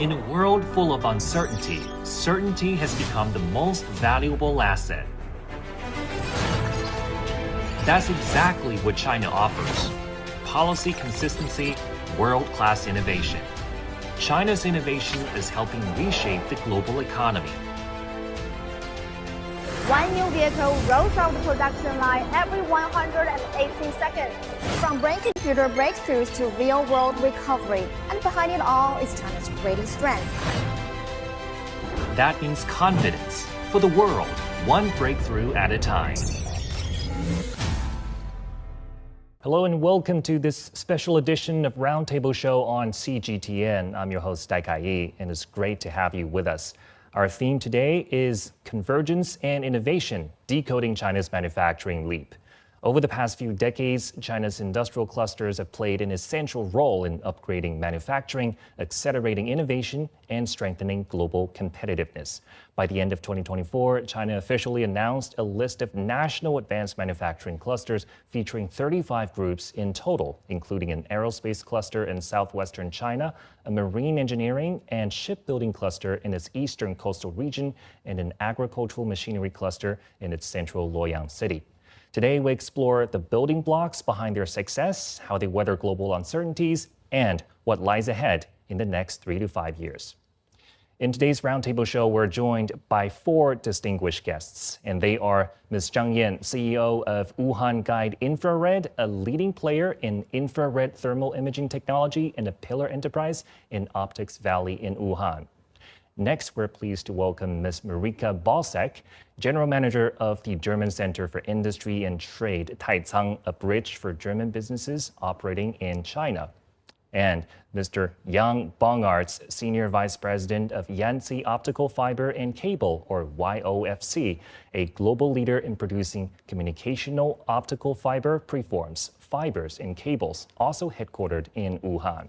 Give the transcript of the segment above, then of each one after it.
In a world full of uncertainty, certainty has become the most valuable asset. That's exactly what China offers. Policy consistency, world-class innovation. China's innovation is helping reshape the global economy. One new vehicle rolls off the production line every 180 seconds. From brain computer breakthroughs to real-world recovery, and behind it all is China's greatest strength. That means confidence for the world, one breakthrough at a time. Hello and welcome to this special edition of Roundtable Show on CGTN. I'm your host, Dai Kaiyi, and it's great to have you with us. Our theme today is Convergence and Innovation, Decoding China's Manufacturing Leap. Over the past few decades, China's industrial clusters have played an essential role in upgrading manufacturing, accelerating innovation, and strengthening global competitiveness. By the end of 2024, China officially announced a list of national advanced manufacturing clusters featuring 35 groups in total, including an aerospace cluster in southwestern China, a marine engineering and shipbuilding cluster in its eastern coastal region, and an agricultural machinery cluster in its central Luoyang city. Today, we explore the building blocks behind their success, how they weather global uncertainties, and what lies ahead in the next 3 to 5 years. In today's Roundtable Show, we're joined by 4 distinguished guests, and they are Ms. Zhang Yan, CEO of Wuhan Guide Infrared, a leading player in infrared thermal imaging technology and a pillar enterprise in Optics Valley in Wuhan. Next, we're pleased to welcome Ms. Marika Balsek, General Manager of the German Center for Industry and Trade, Taicang, a bridge for German businesses operating in China. And Mr. Yang Bongartz, Senior Vice President of Yangtze Optical Fiber and Cable, or YOFC, a global leader in producing communicational optical fiber preforms, fibers, and cables, also headquartered in Wuhan.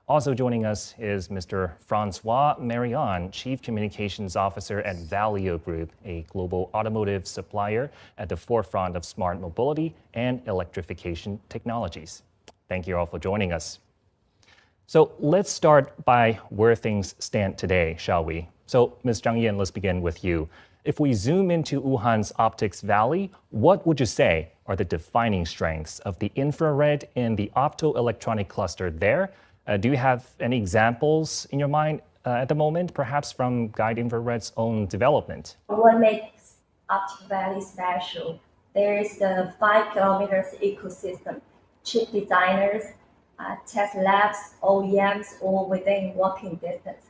Also joining us is Mr. Francois Marion, Chief Communications Officer at Valeo Group, a global automotive supplier at the forefront of smart mobility and electrification technologies. Thank you all for joining us. So let's start by where things stand today, shall we? So Ms. Zhang Yan, let's begin with you. If we zoom into Wuhan's Optics Valley, what would you say are the defining strengths of the infrared and the optoelectronic cluster there? Do you have any examples in your mind at the moment, perhaps from Guide Infrared's own development? What makes Optic Valley special? There is the 5 kilometers ecosystem, chip designers, test labs, OEMs, all within walking distance.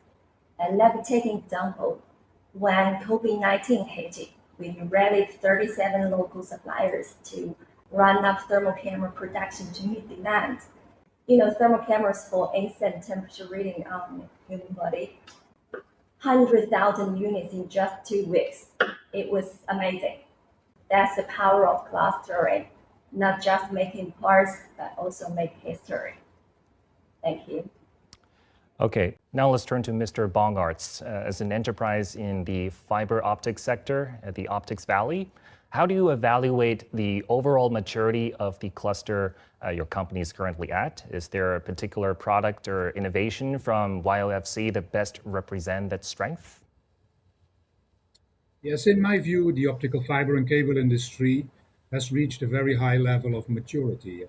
Let me take an example. When COVID-19 hit, we rallied 37 local suppliers to run up thermal camera production to meet demand. Thermal cameras for instant temperature reading on human body, 100,000 units in just 2 weeks. It was amazing. That's the power of clustering, not just making parts, but also make history. Thank you. Okay, now let's turn to Mr. Bongartz. As an enterprise in the fiber optics sector at the Optics Valley, how do you evaluate the overall maturity of the cluster your company is currently at? Is there a particular product or innovation from YOFC that best represent that strength? Yes, in my view, the optical fiber and cable industry has reached a very high level of maturity.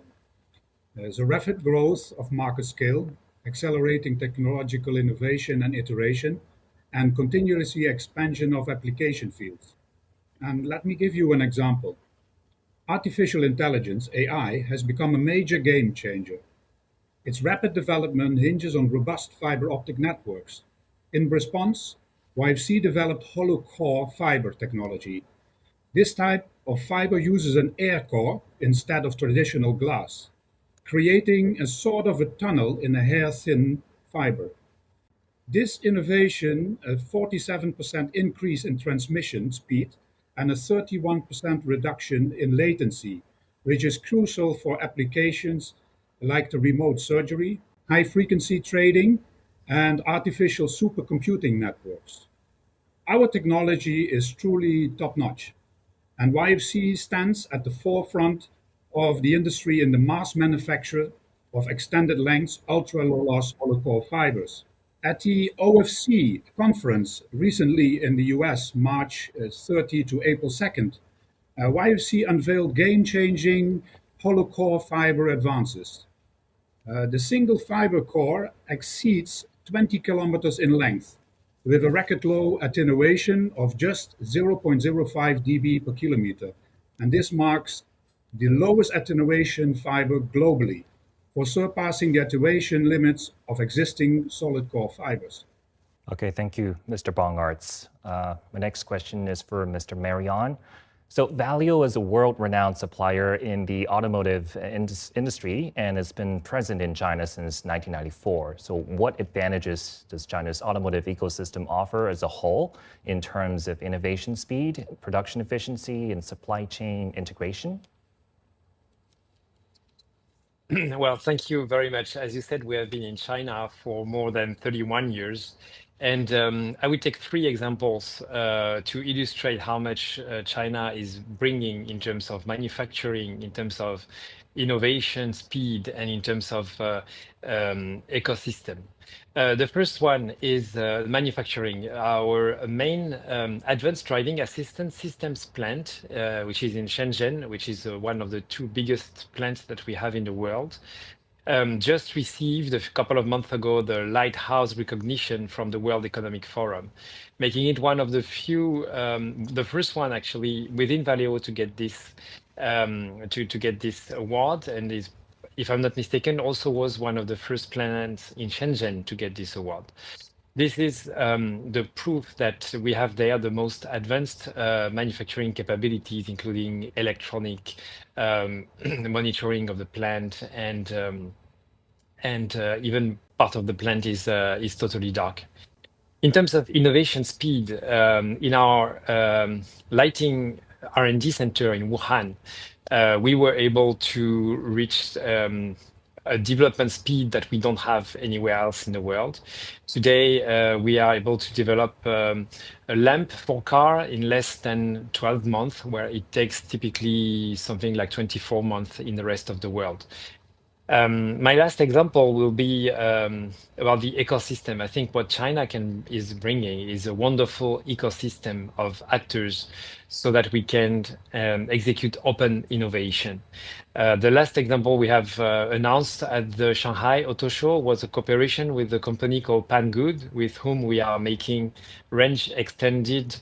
There's a rapid growth of market scale, accelerating technological innovation and iteration, and continuously expansion of application fields. And let me give you an example. Artificial intelligence, AI, has become a major game changer. Its rapid development hinges on robust fiber optic networks. In response, YFC developed hollow core fiber technology. This type of fiber uses an air core instead of traditional glass, creating a sort of a tunnel in a hair-thin fiber. This innovation, a 47% increase in transmission speed, and a 31% reduction in latency, which is crucial for applications like the remote surgery, high-frequency trading, and artificial supercomputing networks. Our technology is truly top-notch, and YFC stands at the forefront of the industry in the mass manufacture of extended length, ultra-low loss hollow core fibers. At the OFC conference recently in the US, March 30 to April 2nd, YFC unveiled game-changing hollow core fiber advances. The single fiber core exceeds 20 kilometers in length, with a record low attenuation of just 0.05 dB per kilometer. And this marks the lowest attenuation fiber globally, for surpassing the attenuation limits of existing solid core fibers. Okay, thank you, Mr. Bongartz. My next question is for Mr. Marion. So Valeo is a world-renowned supplier in the automotive industry and has been present in China since 1994. So what advantages does China's automotive ecosystem offer as a whole in terms of innovation speed, production efficiency, and supply chain integration? Well, thank you very much. As you said, we have been in China for more than 31 years. And I will take three examples to illustrate how much China is bringing in terms of manufacturing, in terms of innovation, speed, and in terms of ecosystem. The first one is manufacturing. Our main advanced driving assistance systems plant, which is in Shenzhen, which is one of the two biggest plants that we have in the world, just received a couple of months ago the Lighthouse recognition from the World Economic Forum, making it one of the few, the first one actually within Valeo to get this to get this award, and is, if I'm not mistaken, also was one of the first plants in Shenzhen to get this award. This is the proof that we have there the most advanced manufacturing capabilities, including electronic monitoring of the plant, and even part of the plant is totally dark. In terms of innovation speed, in our lighting R&D center in Wuhan, we were able to reach a development speed that we don't have anywhere else in the world. Today, we are able to develop a lamp for car in less than 12 months, where it takes typically something like 24 months in the rest of the world. My last example will be about the ecosystem. I think what China is bringing is a wonderful ecosystem of actors so that we can execute open innovation. The last example we have announced at the Shanghai Auto Show was a cooperation with a company called Pangood, with whom we are making range extended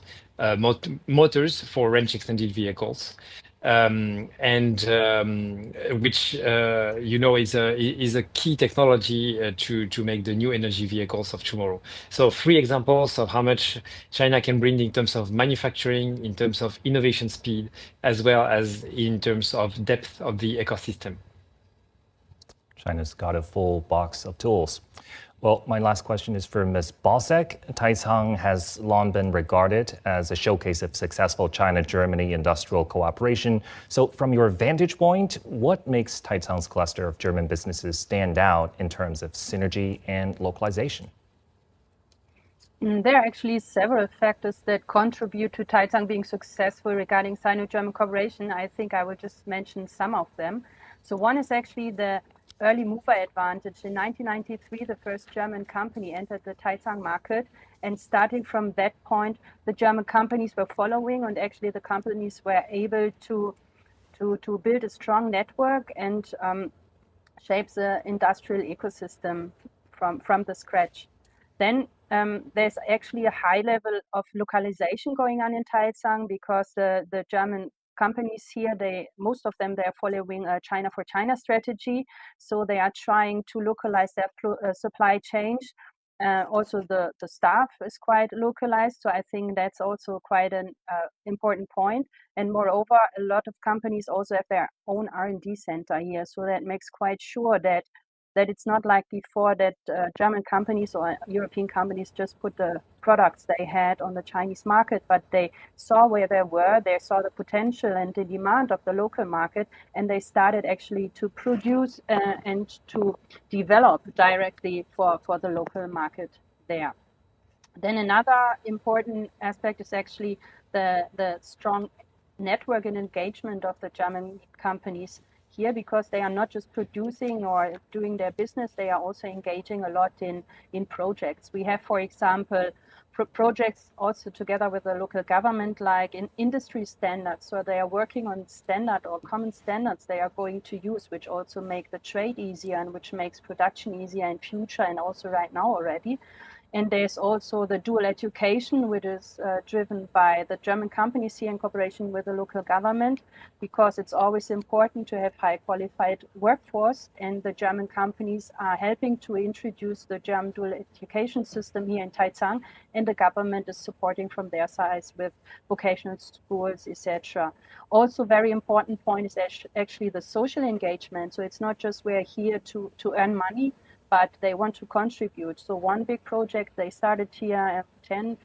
motors for range extended vehicles. Which is a key technology to make the new energy vehicles of tomorrow. So three examples of how much China can bring in terms of manufacturing, in terms of innovation speed, as well as in terms of depth of the ecosystem. China's got a full box of tools. Well, my last question is for Ms. Balsek. Taicang has long been regarded as a showcase of successful China-Germany industrial cooperation. So from your vantage point, what makes Taicang's cluster of German businesses stand out in terms of synergy and localization? There are actually several factors that contribute to Taicang being successful regarding Sino-German cooperation. I think I will just mention some of them. So one is actually the early mover advantage. In 1993, the first German company entered the Taicang market, and starting from that point, the German companies were following, and actually the companies were able to build a strong network and shape the industrial ecosystem from the scratch. Then there's actually a high level of localization going on in Taicang, because the German companies here, most of them, they are following a China for China strategy. So they are trying to localize their supply chain. Also, the staff is quite localized. So I think that's also quite an important point. And moreover, a lot of companies also have their own R&D center here. So that makes quite sure that it's not like before, that German companies or European companies just put the products they had on the Chinese market, but they saw where they were, they saw the potential and the demand of the local market, and they started actually to produce and to develop directly for the local market there. Then another important aspect is actually the strong network and engagement of the German companies here because they are not just producing or doing their business, they are also engaging a lot in projects. We have, for example, projects also together with the local government, like in industry standards. So they are working on standard or common standards they are going to use, which also make the trade easier and which makes production easier in future and also right now already. And there's also the dual education, which is driven by the German companies here in cooperation with the local government, because it's always important to have high qualified workforce. And the German companies are helping to introduce the German dual education system here in Taizang, and the government is supporting from their side with vocational schools, etc. Also, very important point is actually the social engagement. So it's not just we're here to earn money, but they want to contribute. So one big project they started here 10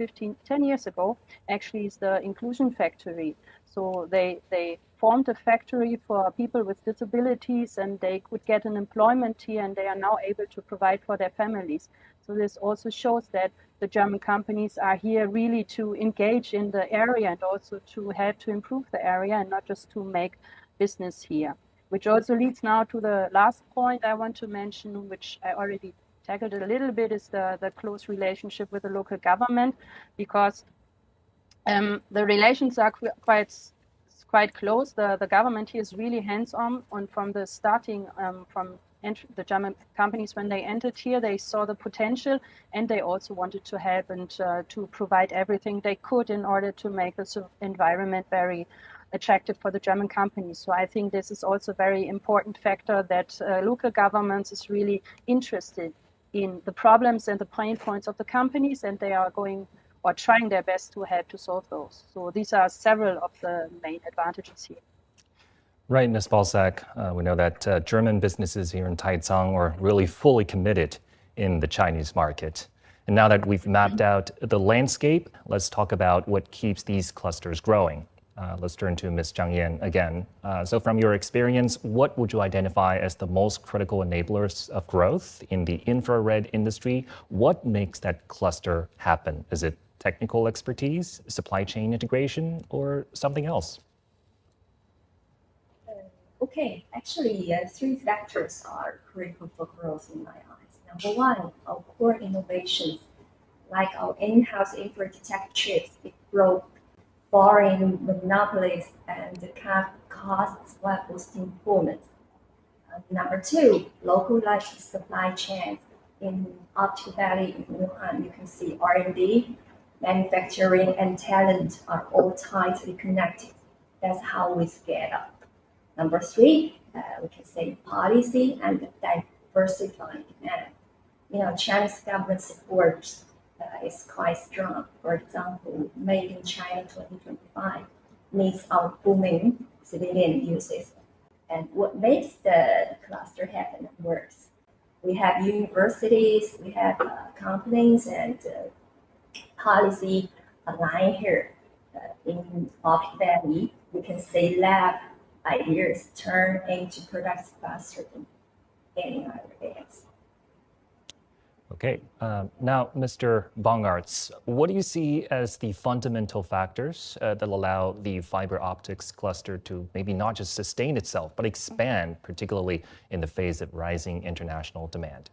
years ago actually is the Inclusion Factory. So they formed a factory for people with disabilities, and they could get an employment here, and they are now able to provide for their families. So this also shows that the German companies are here really to engage in the area and also to help to improve the area and not just to make business here. Which also leads now to the last point I want to mention, which I already tackled a little bit, is the close relationship with the local government, because the relations are quite close. The government here is really hands-on from the starting, from the German companies when they entered here, they saw the potential, and they also wanted to help and to provide everything they could in order to make the environment very attractive for the German companies. So I think this is also a very important factor, that local governments is really interested in the problems and the pain points of the companies, and they are going or trying their best to help to solve those. So these are several of the main advantages here. Right, Ms. Balzac, we know that German businesses here in Taizang are really fully committed in the Chinese market. And now that we've mapped out the landscape, let's talk about what keeps these clusters growing. Let's turn to Ms. Zhang Yan again. So from your experience, what would you identify as the most critical enablers of growth in the infrared industry? What makes that cluster happen? Is it technical expertise, supply chain integration, or something else? Okay, actually, three factors are critical for growth in my eyes. Number one, our core innovations, like our in-house infra-detect chips, it broke foreign monopolies and cut costs while boosting performance. Number two, localized supply chains. In Optical Valley in Wuhan, you can see R&D, manufacturing, and talent are all tightly connected. That's how we scale up. Number three, we can say policy and diversifying demand. Chinese government support is quite strong. For example, Made in China 2025 meets our booming civilian uses. And what makes the cluster happen and works? We have universities, we have companies, and policy align here. In Optical Valley, we can say lab ideas turn into products faster than any other areas. Okay, now, Mr. Bongartz, what do you see as the fundamental factors that allow the fiber optics cluster to maybe not just sustain itself, but expand, particularly in the face of rising international demand?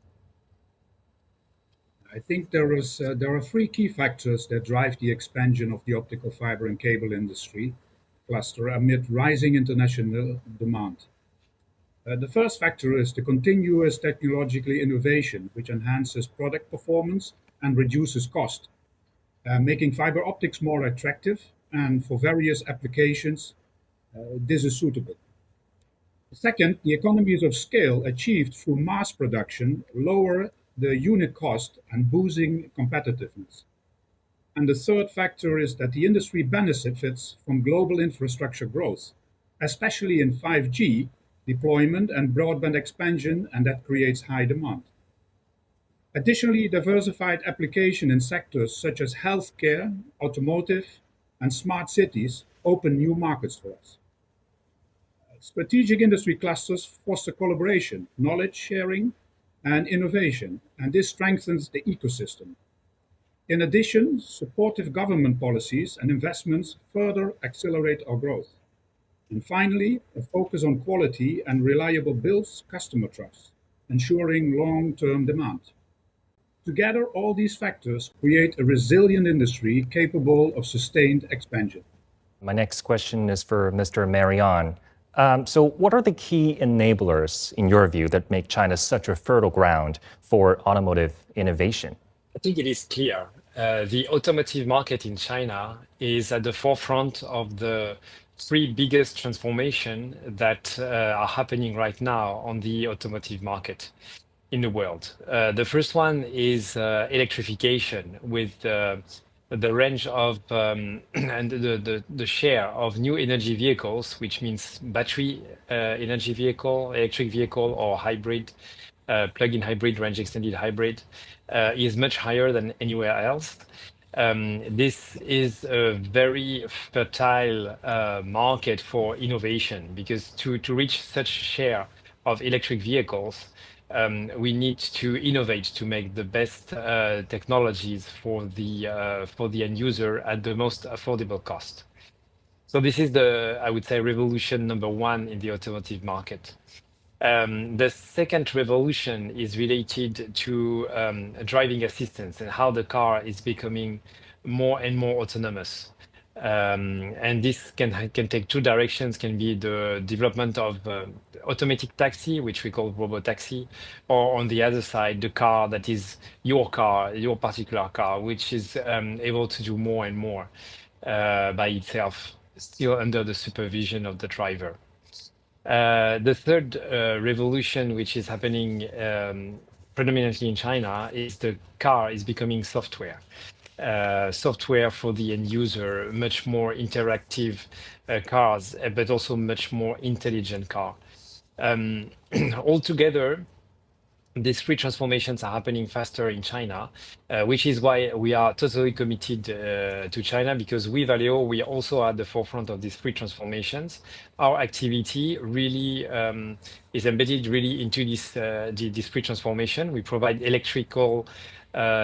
I think there are three key factors that drive the expansion of the optical fiber and cable industry cluster amid rising international demand. The first factor is the continuous technological innovation, which enhances product performance and reduces cost, making fiber optics more attractive, and for various applications, this is suitable. Second, the economies of scale achieved through mass production lower the unit cost and boosting competitiveness. And the third factor is that the industry benefits from global infrastructure growth, especially in 5G deployment and broadband expansion, and that creates high demand. Additionally, diversified application in sectors such as healthcare, automotive, and smart cities open new markets for us. Strategic industry clusters foster collaboration, knowledge sharing, and innovation, and this strengthens the ecosystem. In addition, supportive government policies and investments further accelerate our growth. And finally, a focus on quality and reliable builds customer trust, ensuring long-term demand. Together, all these factors create a resilient industry capable of sustained expansion. My next question is for Mr. Marion. So what are the key enablers, in your view, that make China such a fertile ground for automotive innovation? I think it is clear. The automotive market in China is at the forefront of the three biggest transformations that are happening right now on the automotive market in the world. The first one is electrification, with the range of and the share of new energy vehicles, which means battery energy vehicle, electric vehicle, or hybrid, plug-in hybrid, range extended hybrid, is much higher than anywhere else. This is a very fertile market for innovation, because to reach such share of electric vehicles, we need to innovate to make the best technologies for the end user at the most affordable cost. So this is I would say, revolution number one in the automotive market. The second revolution is related to driving assistance and how the car is becoming more and more autonomous. And this can take two directions, can be the development of automatic taxi, which we call robotaxi, or on the other side, the car that is your car, your particular car, which is able to do more and more by itself, still under the supervision of the driver. The third revolution, which is happening predominantly in China, is the car is becoming software. Software for the end user, much more interactive cars, but also much more intelligent car. Altogether, these three transformations are happening faster in China, which is why we are totally committed to China, because with Valeo, we also are at the forefront of these three transformations. Our activity really is embedded really into this three transformation. We provide electrical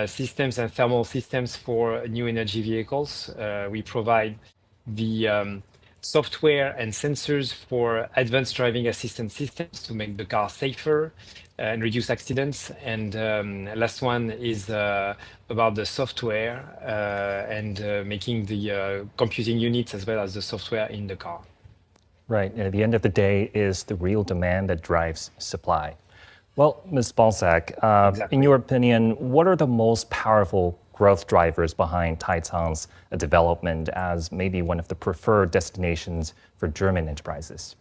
systems and thermal systems for new energy vehicles. We provide the software and sensors for advanced driving assistance systems to make the car safer and reduce accidents. And last one is about the software and making the computing units as well as the software in the car. Right. And at the end of the day is the real demand that drives supply. Well, Ms. Balzac, Exactly. in your opinion, what are the most powerful growth drivers behind Taicang's development as maybe one of the preferred destinations for German enterprises?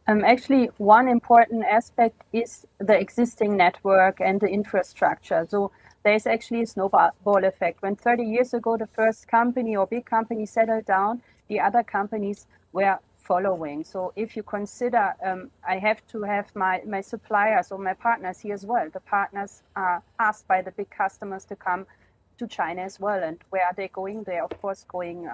Actually, one important aspect is the existing network and the infrastructure. So there's actually a snowball effect. When 30 years ago, the first company or big company settled down, the other companies were following. So if you consider, I have to have my suppliers or my partners here as well. The partners are asked by the big customers to come to China as well. And where are they going? They're, of course, going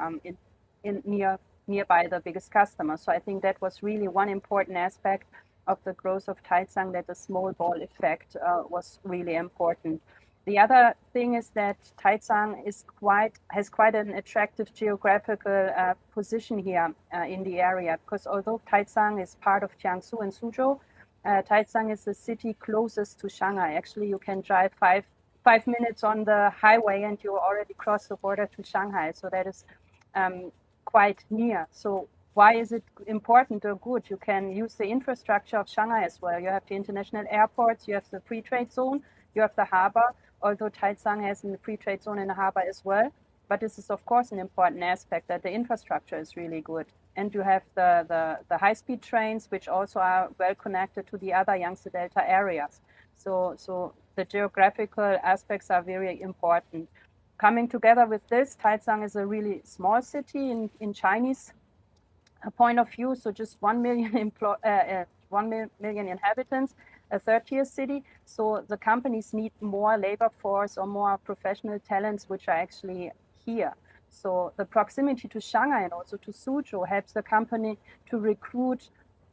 nearby the biggest customer. So I think that was really one important aspect of the growth of Taicang, that the small ball effect was really important. The other thing is that Taicang has quite an attractive geographical position here in the area, because although Taicang is part of Jiangsu and Suzhou, Taicang is the city closest to Shanghai. Actually, you can drive five minutes on the highway and you already cross the border to Shanghai. So that is quite near. So why is it important or good? You can use the infrastructure of Shanghai as well. You have the international airports, you have the free trade zone, you have the harbor, although Taicang has a free trade zone and a harbor as well. But this is, of course, an important aspect, that the infrastructure is really good. And you have the high-speed trains, which also are well connected to the other Yangtze Delta areas. So the geographical aspects are very important. Coming together with this, Taicang is a really small city in Chinese point of view, so just 1 million, 1 million inhabitants, a third-tier city. So the companies need more labor force or more professional talents, which are actually here. So the proximity to Shanghai and also to Suzhou helps the company to recruit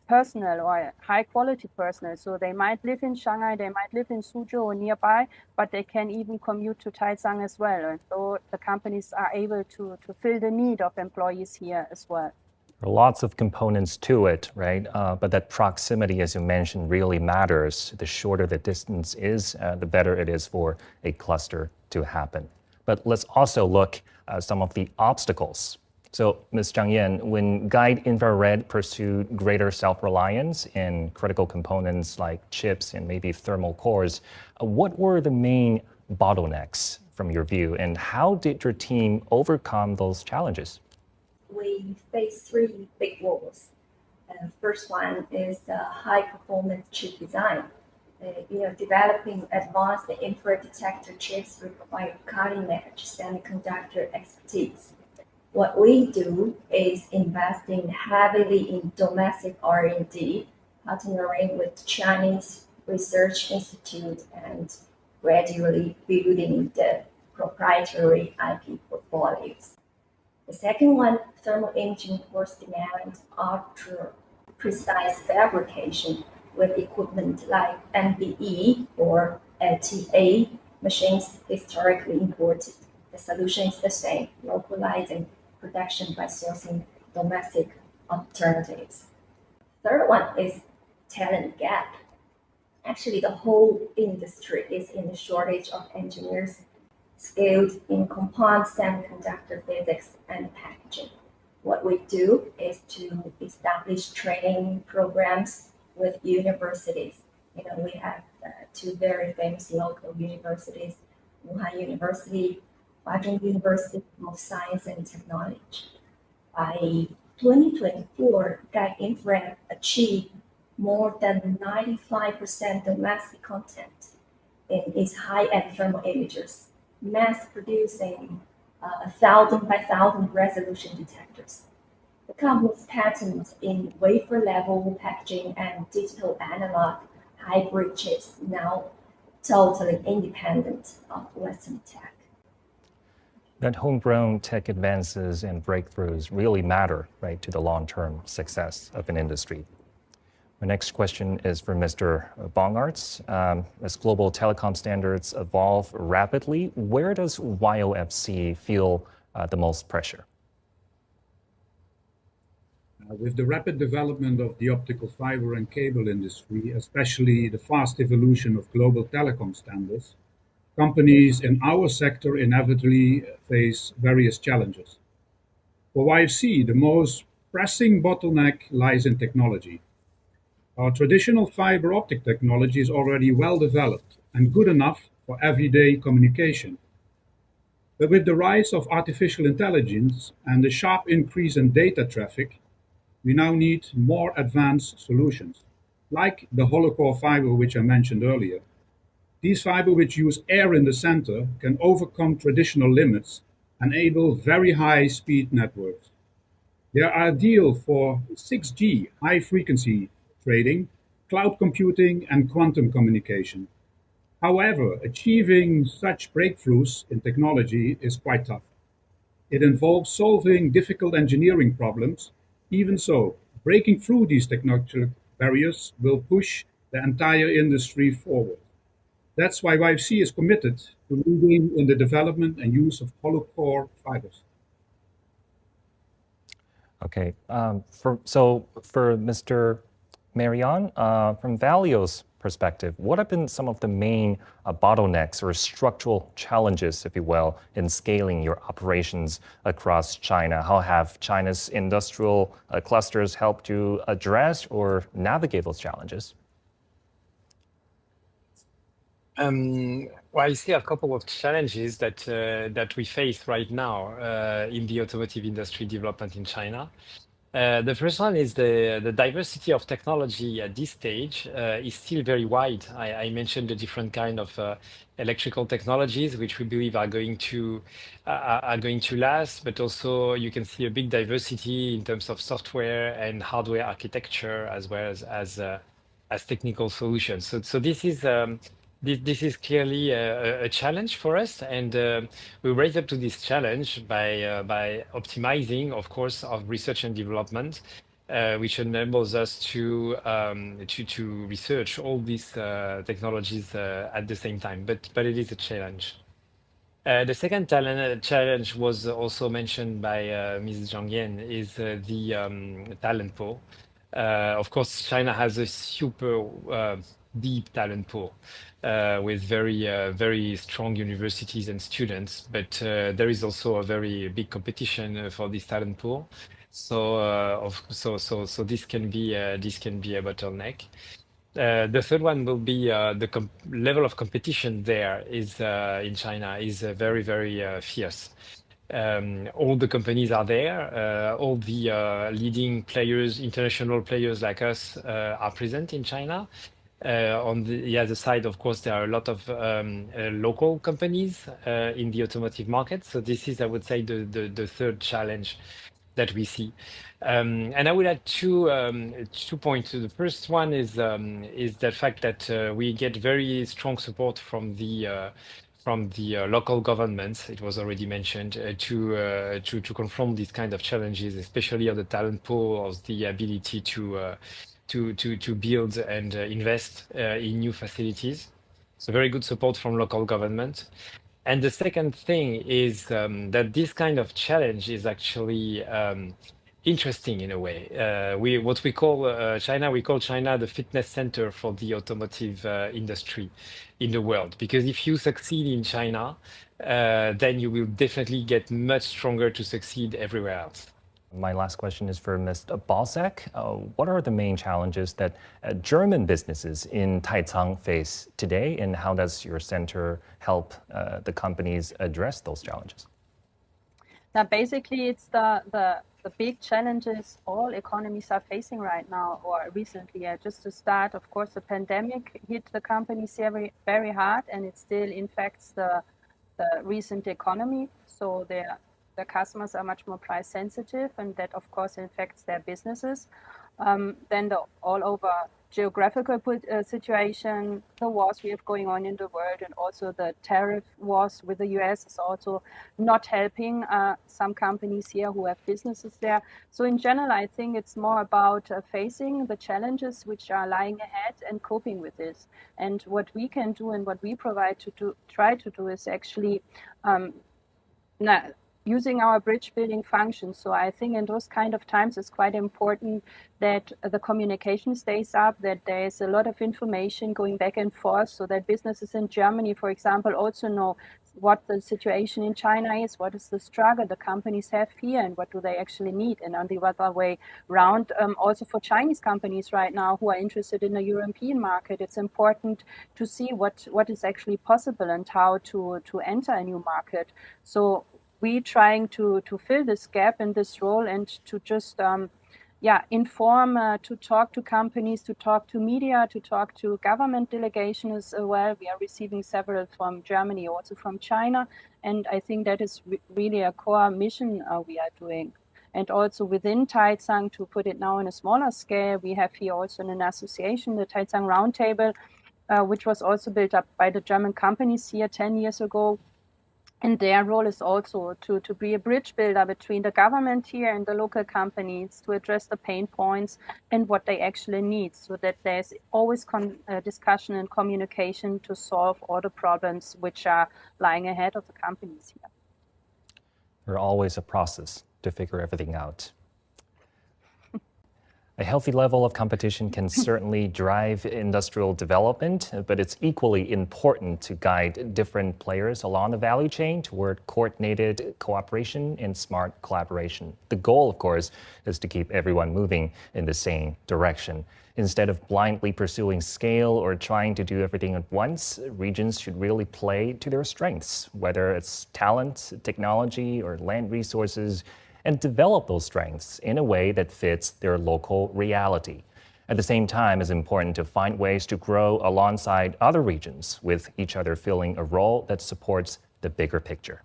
personnel or high-quality personnel. So they might live in Shanghai, they might live in Suzhou or nearby, but they can even commute to Taicang as well. And so the companies are able to fill the need of employees here as well. There are lots of components to it, right? But that proximity, as you mentioned, really matters. The shorter the distance is, the better it is for a cluster to happen. But let's also look at some of the obstacles. So, Ms. Zhang Yan, when Guide Infrared pursued greater self-reliance in critical components like chips and maybe thermal cores, what were the main bottlenecks from your view, and how did your team overcome those challenges? We face three big walls. The first one is the high performance chip design. Developing advanced infrared detector chips require cutting edge semiconductor expertise. What we do is investing heavily in domestic R&D, partnering with Chinese research institute and gradually building the proprietary IP portfolios. The second one, thermal imaging cores demand ultra precise fabrication with equipment like MBE or LTA machines historically imported. The solution is the same, localizing production by sourcing domestic alternatives. Third one is talent gap. Actually, the whole industry is in a shortage of engineers skilled in compound semiconductor physics and packaging. What we do is to establish training programs with universities. We have two very famous local universities, Wuhan University, Huazhong University of Science and Technology. By 2024, Guide Infrared achieved more than 95% domestic content in its high-end thermal imagers, mass producing 1,000 by 1,000 resolution detectors. The company's patents in wafer level packaging and digital analog hybrid chips now totally independent of Western tech. That homegrown tech advances and breakthroughs really matter, right, to the long-term success of an industry. My next question is for Mr. Bongartz. As global telecom standards evolve rapidly, where does YOFC feel the most pressure? With the rapid development of the optical fiber and cable industry, especially the fast evolution of global telecom standards, companies in our sector inevitably face various challenges. For YFC, the most pressing bottleneck lies in technology. Our traditional fiber optic technology is already well developed and good enough for everyday communication. But with the rise of artificial intelligence and the sharp increase in data traffic, we now need more advanced solutions, like the hollow core fiber which I mentioned earlier. These fiber which use air in the center can overcome traditional limits and enable very high speed networks. They are ideal for 6G, high frequency trading, cloud computing, and quantum communication. However, achieving such breakthroughs in technology is quite tough. It involves solving difficult engineering problems. Even so, breaking through these technological barriers will push the entire industry forward. That's why YFC is committed to leading in the development and use of hollow core fibers. Okay, for Mr. Marion, from Valio's perspective, what have been some of the main bottlenecks or structural challenges, if you will, in scaling your operations across China? How have China's industrial clusters helped you address or navigate those challenges? Well, I see a couple of challenges that we face right now in the automotive industry development in China. The first one is the diversity of technology at this stage is still very wide. I mentioned the different kind of electrical technologies which we believe are going to last, but also you can see a big diversity in terms of software and hardware architecture as well as technical solutions. So this is clearly a challenge for us, and we raise up to this challenge by optimizing, of course, of research and development, which enables us to research all these technologies at the same time. But it is a challenge. The second challenge was also mentioned by Ms. Zhang Yan is the talent pool. Of course, China has a super deep talent pool with very strong universities and students, but there is also a very big competition for this talent pool. So this can be a bottleneck. The third one will be the level of competition there is in China is very fierce. All the companies are there. All the leading players, international players like us, are present in China. On the other side, of course, there are a lot of local companies in the automotive market. So this is, I would say, the third challenge that we see. And I would add two points. The first one is the fact that we get very strong support from the local governments. It was already mentioned to confront these kind of challenges, especially of the talent pool, of the ability to build and invest in new facilities. So very good support from local government. And the second thing is that this kind of challenge is actually interesting in a way. We call China the fitness center for the automotive industry in the world. Because if you succeed in China, then you will definitely get much stronger to succeed everywhere else. My last question is for Mr. Balzac. What are the main challenges that German businesses in Taicang face today, and how does your center help the companies address those challenges? Now, basically, it's the big challenges all economies are facing right now or recently. Just to start, of course, the pandemic hit the companies very hard, and it still infects the recent economy. So the customers are much more price sensitive, and that of course affects their businesses. Then the all over geographical situation, the wars we have going on in the world, and also the tariff wars with the US is also not helping some companies here who have businesses there. So in general, I think it's more about facing the challenges which are lying ahead and coping with this. And what we can do and what we try to do is actually using our bridge building function. So I think in those kind of times, it's quite important that the communication stays up, that there is a lot of information going back and forth, so that businesses in Germany, for example, also know what the situation in China is, what is the struggle the companies have here, and what do they actually need. And on the other way around, also for Chinese companies right now who are interested in the European market, it's important to see what is actually possible and how to enter a new market. So we trying to fill this gap in this role and to just inform, to talk to companies, to talk to media, to talk to government delegations as well. We are receiving several from Germany, also from China, and I think that is really a core mission we are doing. And also within Taicang, to put it now on a smaller scale, we have here also an association, the Taicang Roundtable, which was also built up by the German companies here 10 years ago. And their role is also to be a bridge builder between the government here and the local companies to address the pain points and what they actually need, so that there's always discussion and communication to solve all the problems which are lying ahead of the companies here. There's always a process to figure everything out. A healthy level of competition can certainly drive industrial development, but it's equally important to guide different players along the value chain toward coordinated cooperation and smart collaboration. The goal, of course, is to keep everyone moving in the same direction. Instead of blindly pursuing scale or trying to do everything at once, regions should really play to their strengths, whether it's talent, technology, or land resources, and develop those strengths in a way that fits their local reality. At the same time, it's important to find ways to grow alongside other regions, with each other filling a role that supports the bigger picture.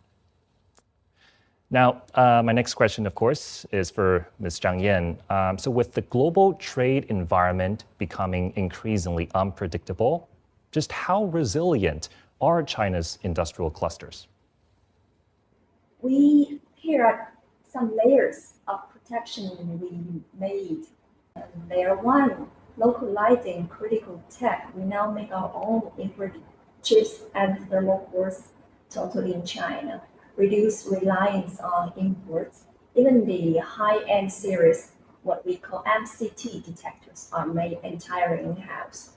Now, my next question, of course, is for Ms. Zhang Yan. So with the global trade environment becoming increasingly unpredictable, just how resilient are China's industrial clusters? Here are some layers of protection we made. Layer 1, localizing critical tech. We now make our own imported chips and thermal cores totally in China, reduce reliance on imports. Even the high-end series, what we call MCT detectors, are made entirely in-house.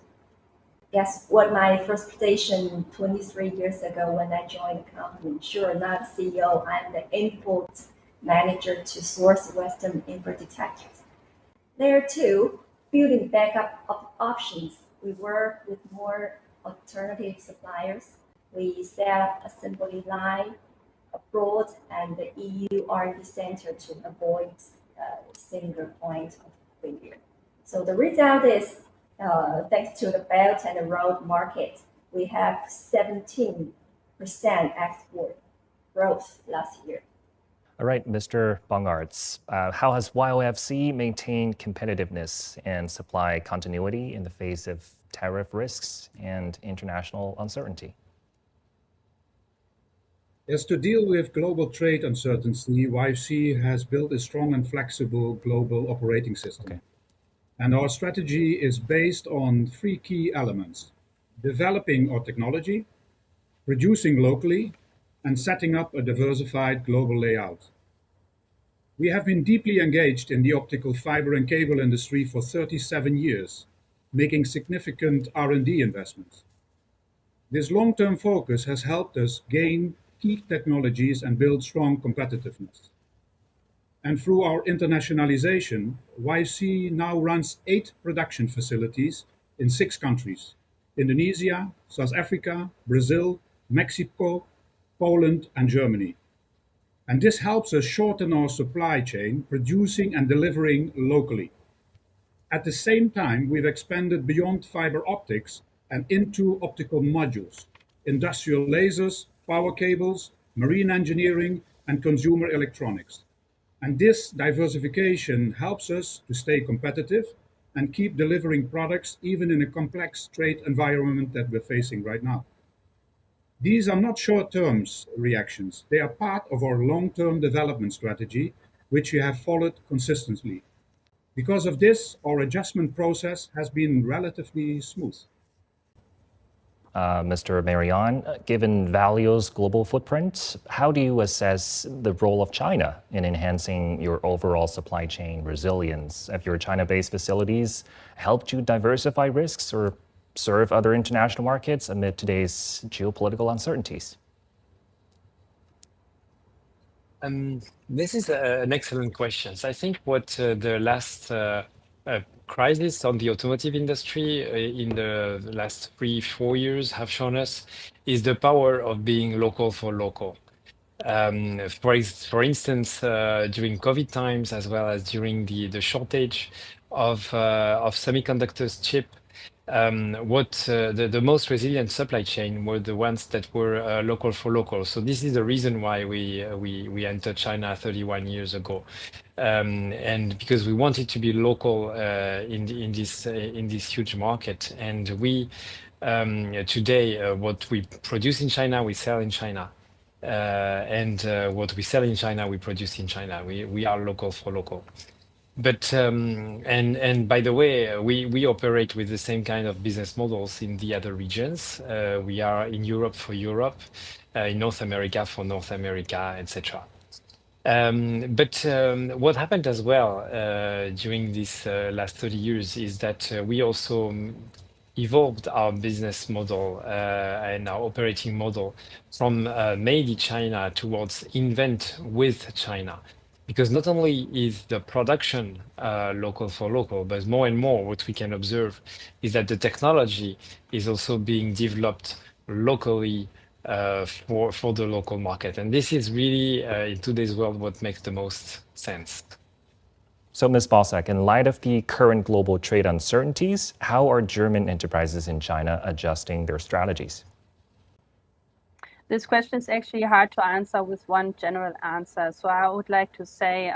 Guess what my first position 23 years ago when I joined the company? Sure, not CEO, I'm the import manager to source Western import detectors. There too, building backup options. We work with more alternative suppliers. We set up assembly line abroad and the EU R&D center to avoid single point of failure. So the result is, thanks to the Belt and the Road market, we have 17% export growth last year. All right, Mr. Bongartz, how has YOFC maintained competitiveness and supply continuity in the face of tariff risks and international uncertainty? Yes, to deal with global trade uncertainty, YFC has built a strong and flexible global operating system. Okay. And our strategy is based on three key elements: developing our technology, producing locally, and setting up a diversified global layout. We have been deeply engaged in the optical fiber and cable industry for 37 years, making significant R&D investments. This long-term focus has helped us gain key technologies and build strong competitiveness. And through our internationalization, YC now runs 8 production facilities in 6 countries: Indonesia, South Africa, Brazil, Mexico, Poland, and Germany. And this helps us shorten our supply chain, producing and delivering locally. At the same time, we've expanded beyond fiber optics and into optical modules, industrial lasers, power cables, marine engineering, and consumer electronics. And this diversification helps us to stay competitive and keep delivering products even in a complex trade environment that we're facing right now. These are not short-term reactions. They are part of our long-term development strategy, which we have followed consistently. Because of this, our adjustment process has been relatively smooth. Mr. Marion, given Valio's global footprint, how do you assess the role of China in enhancing your overall supply chain resilience? Have your China-based facilities helped you diversify risks or serve other international markets amid today's geopolitical uncertainties? This is an excellent question. So I think what the last crisis on the automotive industry in the last 3-4 years have shown us is the power of being local for local. For instance, during COVID times, as well as during the shortage of semiconductors chip, the most resilient supply chain were the ones that were local for local. So this is the reason why we entered China 31 years ago, and because we wanted to be local in this huge market. And we today what we produce in China, we sell in China. And what we sell in China, we produce in China. We are local for local. But and by the way, we operate with the same kind of business models in the other regions. We are in Europe for Europe, in North America for North America, etc. But what happened as well during this last 30 years is that we also evolved our business model and our operating model from made in China towards invent with China. Because not only is the production local for local, but more and more what we can observe is that the technology is also being developed locally for the local market. And this is really, in today's world, what makes the most sense. So, Ms. Balsack, in light of the current global trade uncertainties, how are German enterprises in China adjusting their strategies? This question is actually hard to answer with one general answer. So I would like to say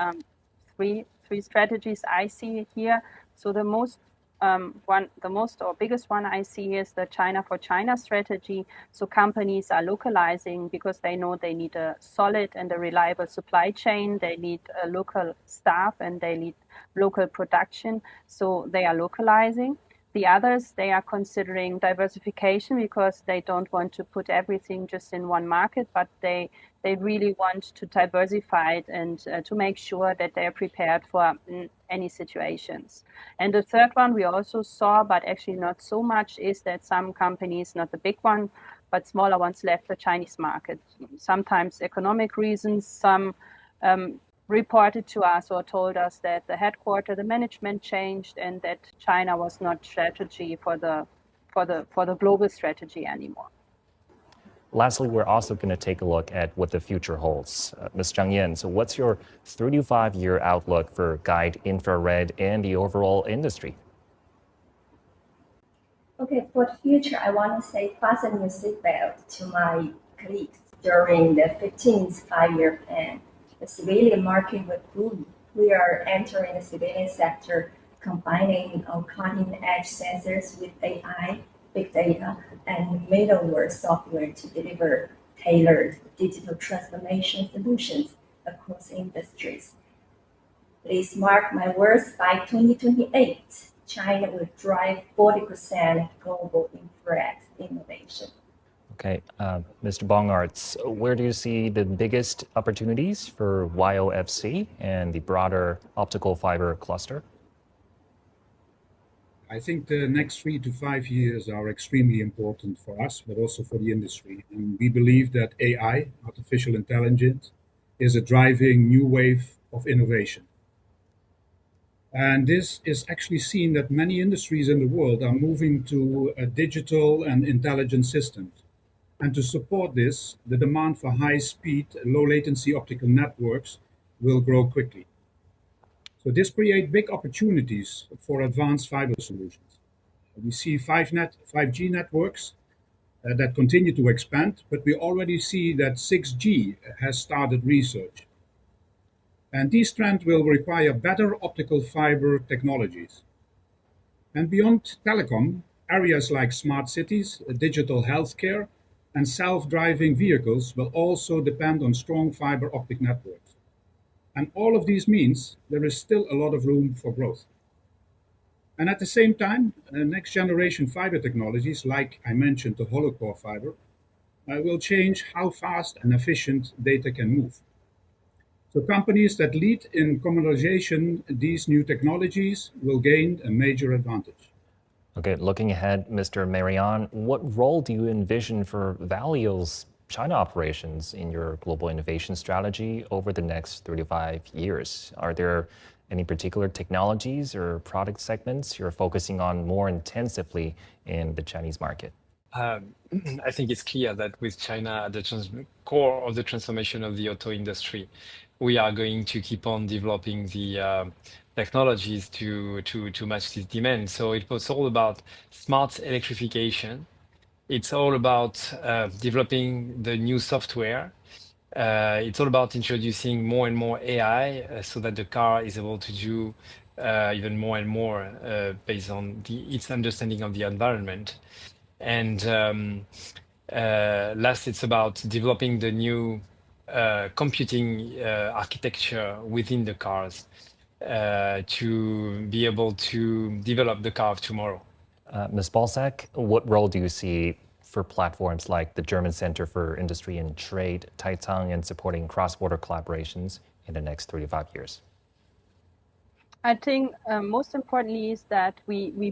three strategies I see here. So the most or biggest one I see is the China for China strategy. So companies are localizing because they know they need a solid and a reliable supply chain. They need a local staff and they need local production. So they are localizing. The others, they are considering diversification because they don't want to put everything just in one market, but they really want to diversify it and to make sure that they are prepared for any situations. And the third one we also saw, but actually not so much, is that some companies, not the big one, but smaller ones, left the Chinese market. Sometimes economic reasons, some reported to us or told us that the management changed and that China was not strategy for the global strategy anymore. Lastly, we're also going to take a look at what the future holds. Ms. Zhang Yan, so what's your 3-to-5-year outlook for guide infrared and the overall industry? Okay, for the future, I want to say fasten your seatbelt to my colleagues during the 15th five-year plan. The civilian market will boom. We are entering the civilian sector, combining our cutting-edge sensors with AI, big data, and middleware software to deliver tailored digital transformation solutions across industries. Please mark my words, by 2028, China will drive 40% global infrared innovation. Okay, Mr. Bongartz, where do you see the biggest opportunities for YOFC and the broader optical fiber cluster? I think the next 3 to 5 years are extremely important for us, but also for the industry. And we believe that AI, artificial intelligence, is a driving new wave of innovation. And this is actually seen that many industries in the world are moving to digital and intelligent systems. And to support this, the demand for high-speed, low-latency optical networks will grow quickly. So this creates big opportunities for advanced fiber solutions. We see 5G networks that continue to expand, but we already see that 6G has started research. And these trends will require better optical fiber technologies. And beyond telecom, areas like smart cities, digital healthcare, and self-driving vehicles will also depend on strong fiber optic networks. And all of these means there is still a lot of room for growth. And at the same time, next generation fiber technologies, like I mentioned, the hollow core fiber, will change how fast and efficient data can move. So companies that lead in commercialization these new technologies will gain a major advantage. Okay, looking ahead, Mr. Marion, what role do you envision for Valio's China operations in your global innovation strategy over the next 3 to 5 years? Are there any particular technologies or product segments you're focusing on more intensively in the Chinese market? I think it's clear that with China at the core of the transformation of the auto industry, we are going to keep on developing the technologies to match this demand. So it was all about smart electrification. It's all about developing the new software. It's all about introducing more and more AI so that the car is able to do even more and more based on its understanding of the environment. And last, it's about developing the new computing architecture within the cars to be able to develop the car of tomorrow. Ms. Balzac, what role do you see for platforms like the German Center for Industry and Trade, Taicang, in supporting cross-border collaborations in the next 3 to 5 years? I think most importantly is that we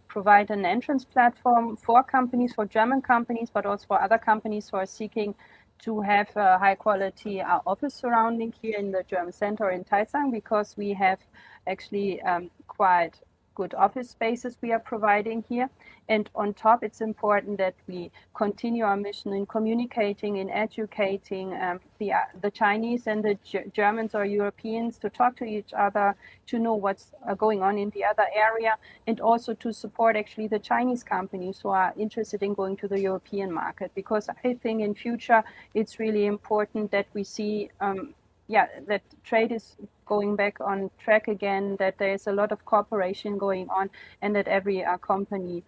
provide an entrance platform for companies, for German companies, but also for other companies who are seeking to have a high quality office surrounding here in the German Center in Taicang, because we have actually quite good office spaces we are providing here. And on top, it's important that we continue our mission in communicating, in educating the Chinese and the Germans or Europeans to talk to each other, to know what's going on in the other area, and also to support actually the Chinese companies who are interested in going to the European market. Because I think in future, it's really important that we see that trade is going back on track again, that there's a lot of cooperation going on, and that every company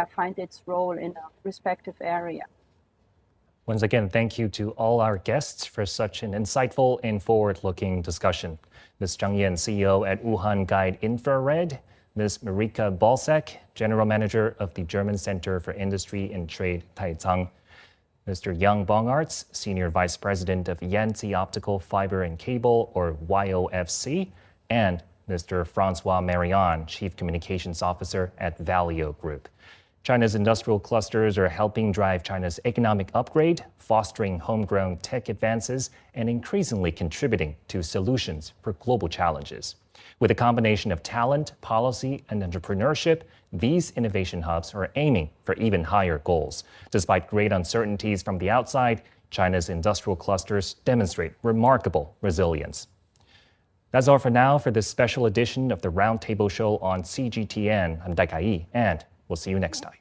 find its role in a respective area. Once again, thank you to all our guests for such an insightful and forward-looking discussion. Ms. Zhang Yan, CEO at Wuhan Guide Infrared, Ms. Marika Balsek, General Manager of the German Center for Industry and Trade, Taicang, Mr. Yang Bongarts, Senior Vice President of Yanzi Optical Fiber and Cable, or YOFC, and Mr. Francois Marion, Chief Communications Officer at Valeo Group. China's industrial clusters are helping drive China's economic upgrade, fostering homegrown tech advances, and increasingly contributing to solutions for global challenges. With a combination of talent, policy, and entrepreneurship, these innovation hubs are aiming for even higher goals. Despite great uncertainties from the outside, China's industrial clusters demonstrate remarkable resilience. That's all for now for this special edition of the Roundtable Show on CGTN. I'm Dai Kaiyi, and we'll see you next time.